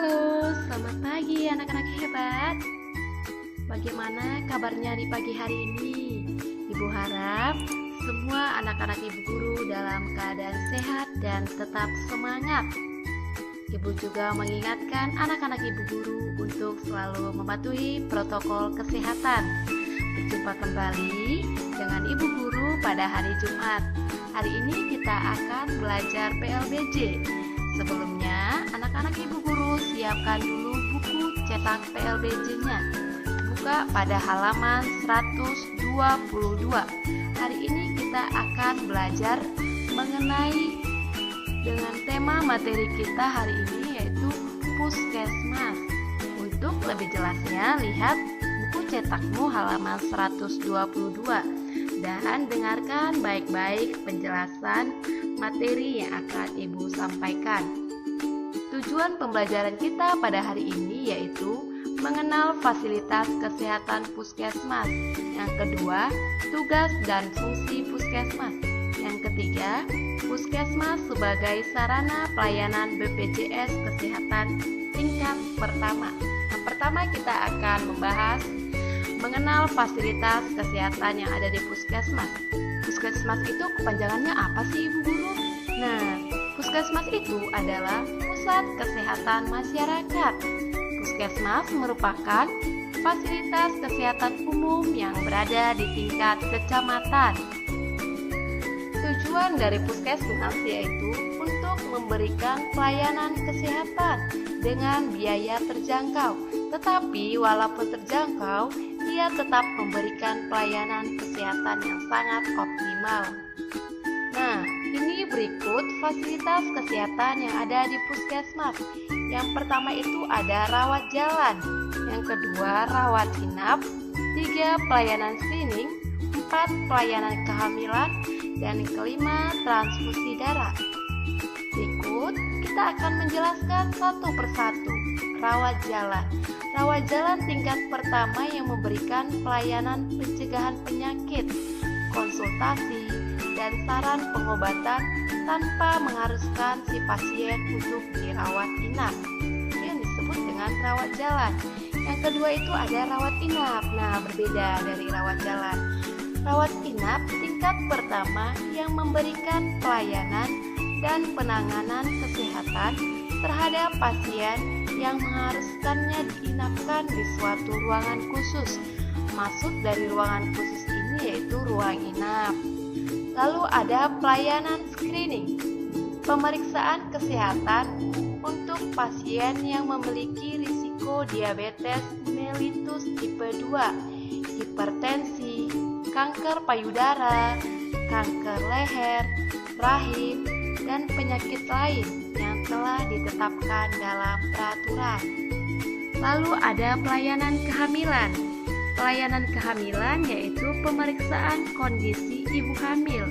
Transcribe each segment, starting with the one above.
Halo, selamat pagi anak-anak hebat. Bagaimana kabarnya di pagi hari ini? Ibu harap semua anak-anak ibu guru dalam keadaan sehat dan tetap semangat. Ibu juga mengingatkan anak-anak ibu guru untuk selalu mematuhi protokol kesehatan. Berjumpa kembali dengan ibu guru pada hari Jumat. Hari ini kita akan belajar PLBJ. Sebelumnya, anak-anak ibu guru siapkan dulu buku cetak PLBJ-nya. Buka pada halaman 122. Hari ini kita akan belajar mengenai dengan tema materi kita hari ini yaitu Puskesmas. Untuk lebih jelasnya, lihat buku cetakmu halaman 122 dan dengarkan baik-baik penjelasan materi yang akan Ibu sampaikan. Tujuan pembelajaran kita pada hari ini yaitu mengenal fasilitas kesehatan puskesmas. Yang kedua, tugas dan fungsi puskesmas. Yang ketiga, puskesmas sebagai sarana pelayanan BPJS Kesehatan tingkat pertama. Yang pertama kita akan membahas mengenal fasilitas kesehatan yang ada di puskesmas. Puskesmas itu kepanjangannya apa sih Ibu Guru? Nah, puskesmas itu adalah pusat kesehatan masyarakat. Puskesmas merupakan fasilitas kesehatan umum yang berada di tingkat kecamatan. Tujuan dari puskesmas yaitu untuk memberikan pelayanan kesehatan dengan biaya terjangkau. Tetapi walaupun terjangkau, dia tetap memberikan pelayanan kesehatan yang sangat optimal. Nah, ini berikut fasilitas kesehatan yang ada di puskesmas. Yang pertama itu ada rawat jalan, yang kedua rawat inap, 3 pelayanan screening, 4 pelayanan kehamilan, dan yang kelima transfusi darah. Berikut kita akan menjelaskan satu persatu. Rawat jalan. Rawat jalan tingkat pertama yang memberikan pelayanan pencegahan penyakit, konsultasi, dan saran pengobatan tanpa mengharuskan si pasien untuk dirawat inap. Itu yang disebut dengan rawat jalan. Yang kedua itu ada rawat inap. Nah, berbeda dari rawat jalan. Rawat inap tingkat pertama yang memberikan pelayanan dan penanganan kesehatan terhadap pasien yang mengharuskannya diinapkan di suatu ruangan khusus. Maksud dari ruangan khusus ini yaitu ruang inap. Lalu ada pelayanan screening, pemeriksaan kesehatan untuk pasien yang memiliki risiko diabetes mellitus tipe 2, hipertensi, kanker payudara, kanker leher, rahim, dan penyakit lain yang telah ditetapkan dalam peraturan. Lalu ada pelayanan kehamilan. Pelayanan kehamilan yaitu pemeriksaan kondisi ibu hamil,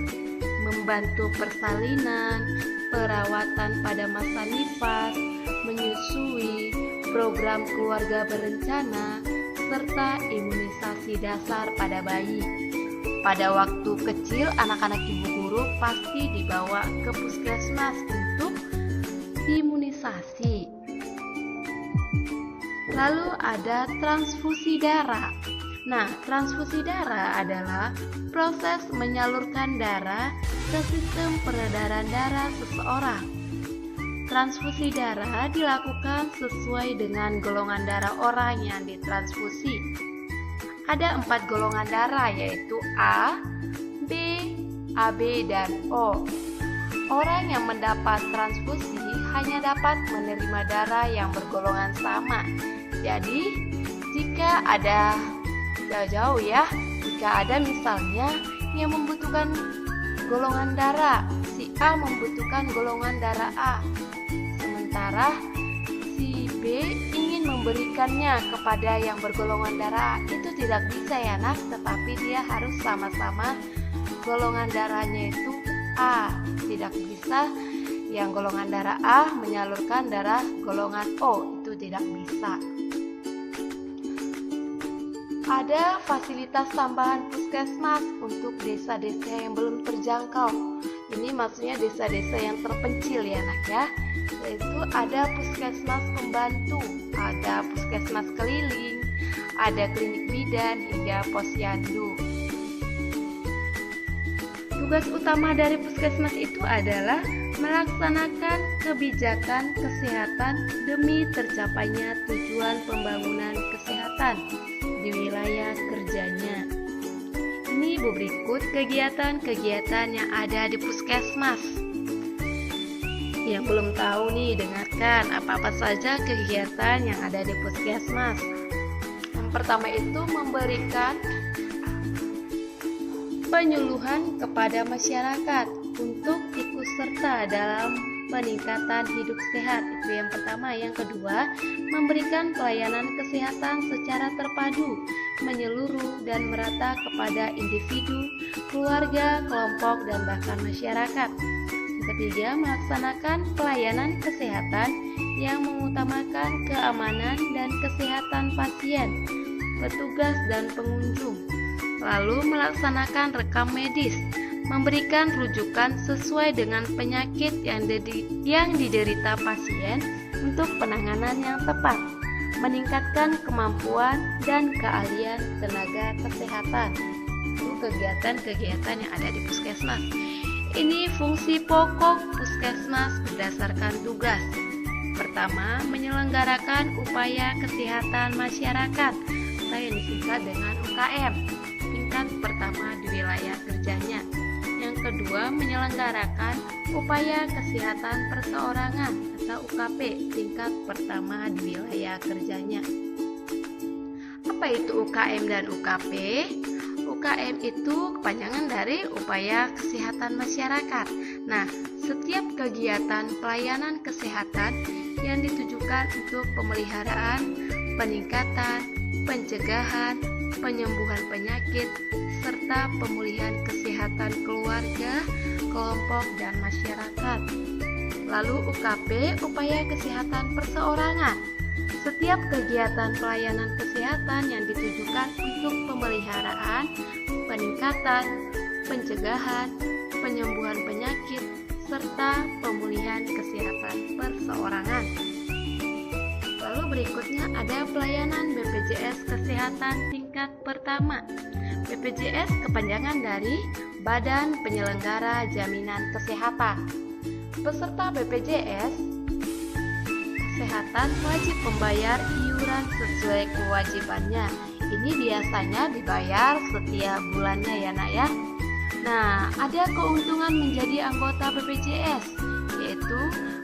membantu persalinan, perawatan pada masa nifas, menyusui, program keluarga berencana, serta imunisasi dasar pada bayi. Pada waktu kecil, anak-anak ibu guru pasti dibawa ke puskesmas untuk imunisasi. Lalu ada transfusi darah. Nah, transfusi darah adalah proses menyalurkan darah ke sistem peredaran darah seseorang. Transfusi darah dilakukan sesuai dengan golongan darah orang yang ditransfusi. Ada 4 golongan darah yaitu A, B, AB, dan O. Orang yang mendapat transfusi hanya dapat menerima darah yang bergolongan sama. Jadi, jika ada jauh-jauh ya, jika ada misalnya yang membutuhkan golongan darah, si A membutuhkan golongan darah A, sementara si B ingin memberikannya kepada yang bergolongan darah A, itu tidak bisa ya nak, tetapi dia harus sama-sama golongan darahnya itu A. Tidak bisa yang golongan darah A menyalurkan darah golongan O, itu tidak bisa. Ada fasilitas tambahan puskesmas untuk desa-desa yang belum terjangkau. Ini maksudnya desa-desa yang terpencil ya nak ya. Yaitu ada puskesmas pembantu, ada puskesmas keliling, ada klinik bidan hingga posyandu. Tugas utama dari puskesmas itu adalah melaksanakan kebijakan kesehatan demi tercapainya tujuan pembangunan kesehatan di wilayah kerjanya. Ini berikut kegiatan-kegiatan yang ada di puskesmas. Yang belum tahu nih, dengarkan apa-apa saja kegiatan yang ada di puskesmas. Yang pertama itu memberikan penyuluhan kepada masyarakat untuk ikut serta dalam peningkatan hidup sehat. Itu yang pertama. Yang kedua, memberikan pelayanan kesehatan secara terpadu, menyeluruh dan merata kepada individu, keluarga, kelompok, dan bahkan masyarakat. Yang ketiga, melaksanakan pelayanan kesehatan yang mengutamakan keamanan dan kesehatan pasien, petugas, dan pengunjung. Lalu melaksanakan rekam medis, memberikan rujukan sesuai dengan penyakit yang diderita pasien untuk penanganan yang tepat, meningkatkan kemampuan dan keahlian tenaga kesehatan. Itu kegiatan-kegiatan yang ada di puskesmas. Ini fungsi pokok puskesmas berdasarkan tugas. Pertama, menyelenggarakan upaya kesehatan masyarakat atau yang disingkat dengan UKM tingkat pertama di wilayah kerjanya. Yang kedua, menyelenggarakan upaya kesehatan perseorangan atau UKP tingkat pertama di wilayah kerjanya. Apa itu UKM dan UKP? UKM itu kepanjangan dari upaya kesehatan masyarakat. Nah, setiap kegiatan pelayanan kesehatan yang ditujukan untuk pemeliharaan, peningkatan, pencegahan, penyembuhan penyakit, serta pemulihan kesehatan keluarga, kelompok, dan masyarakat. Lalu UKP, upaya kesehatan perseorangan. Setiap kegiatan pelayanan kesehatan yang ditujukan untuk pemeliharaan, peningkatan, pencegahan, penyembuhan penyakit, serta pemulihan kesehatan perseorangan. Lalu berikutnya ada pelayanan BPJS Kesehatan tingkat pertama. BPJS kepanjangan dari Badan Penyelenggara Jaminan Kesehatan. Peserta BPJS Kesehatan wajib membayar iuran sesuai kewajibannya. Ini biasanya dibayar setiap bulannya ya nak ya. Nah, ada keuntungan menjadi anggota BPJS, yaitu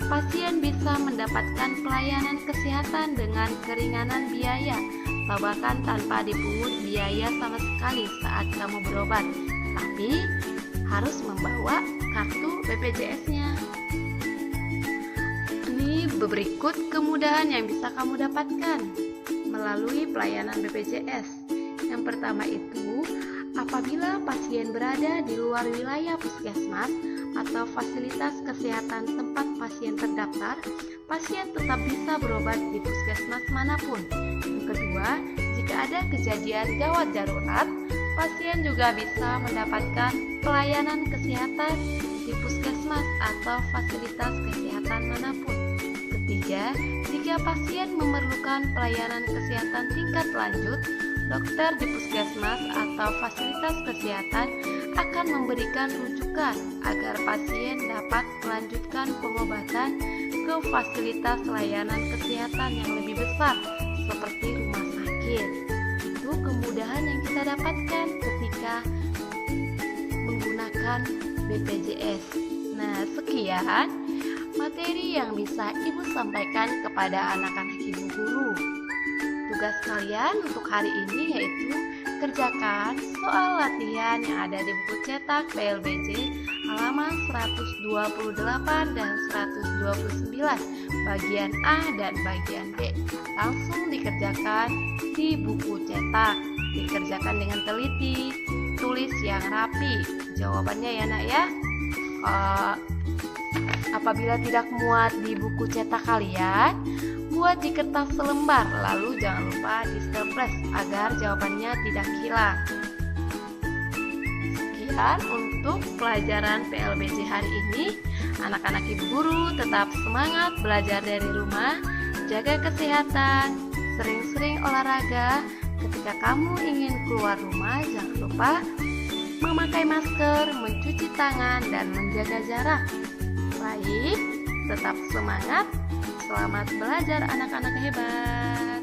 pasien bisa mendapatkan pelayanan kesehatan dengan keringanan biaya, bahkan tanpa dipungut biaya sama sekali saat kamu berobat, tapi harus membawa kartu BPJS-nya. Ini berikut kemudahan yang bisa kamu dapatkan melalui pelayanan BPJS. Yang pertama itu, apabila pasien berada di luar wilayah puskesmas atau fasilitas kesehatan tempat pasien terdaftar, pasien tetap bisa berobat di puskesmas manapun. Yang kedua, jika ada kejadian gawat darurat, pasien juga bisa mendapatkan pelayanan kesehatan di puskesmas atau fasilitas kesehatan manapun. Ketiga, jika pasien memerlukan pelayanan kesehatan tingkat lanjut, dokter di puskesmas atau fasilitas kesehatan akan memberikan rujukan agar pasien dapat melanjutkan pengobatan ke fasilitas layanan kesehatan yang lebih besar seperti rumah sakit. Itu kemudahan yang kita dapatkan ketika menggunakan BPJS. Nah, sekian materi yang bisa Ibu sampaikan kepada anak-anak Ibu guru. Tugas kalian untuk hari ini yaitu kerjakan soal latihan yang ada di buku cetak PLBJ halaman 128 dan 129 bagian A dan bagian B. Langsung dikerjakan di buku cetak. Dikerjakan dengan teliti, tulis yang rapi. Jawabannya ya nak ya. Apabila tidak muat di buku cetak kalian, buat di kertas selembar, lalu jangan lupa di staples agar jawabannya tidak hilang. Sekian sampaikan untuk pelajaran PLBJ hari ini, anak-anak ibu guru tetap semangat belajar dari rumah, jaga kesehatan, sering-sering olahraga. Ketika kamu ingin keluar rumah, jangan lupa memakai masker, mencuci tangan, dan menjaga jarak. Baik, tetap semangat. Selamat belajar anak-anak hebat.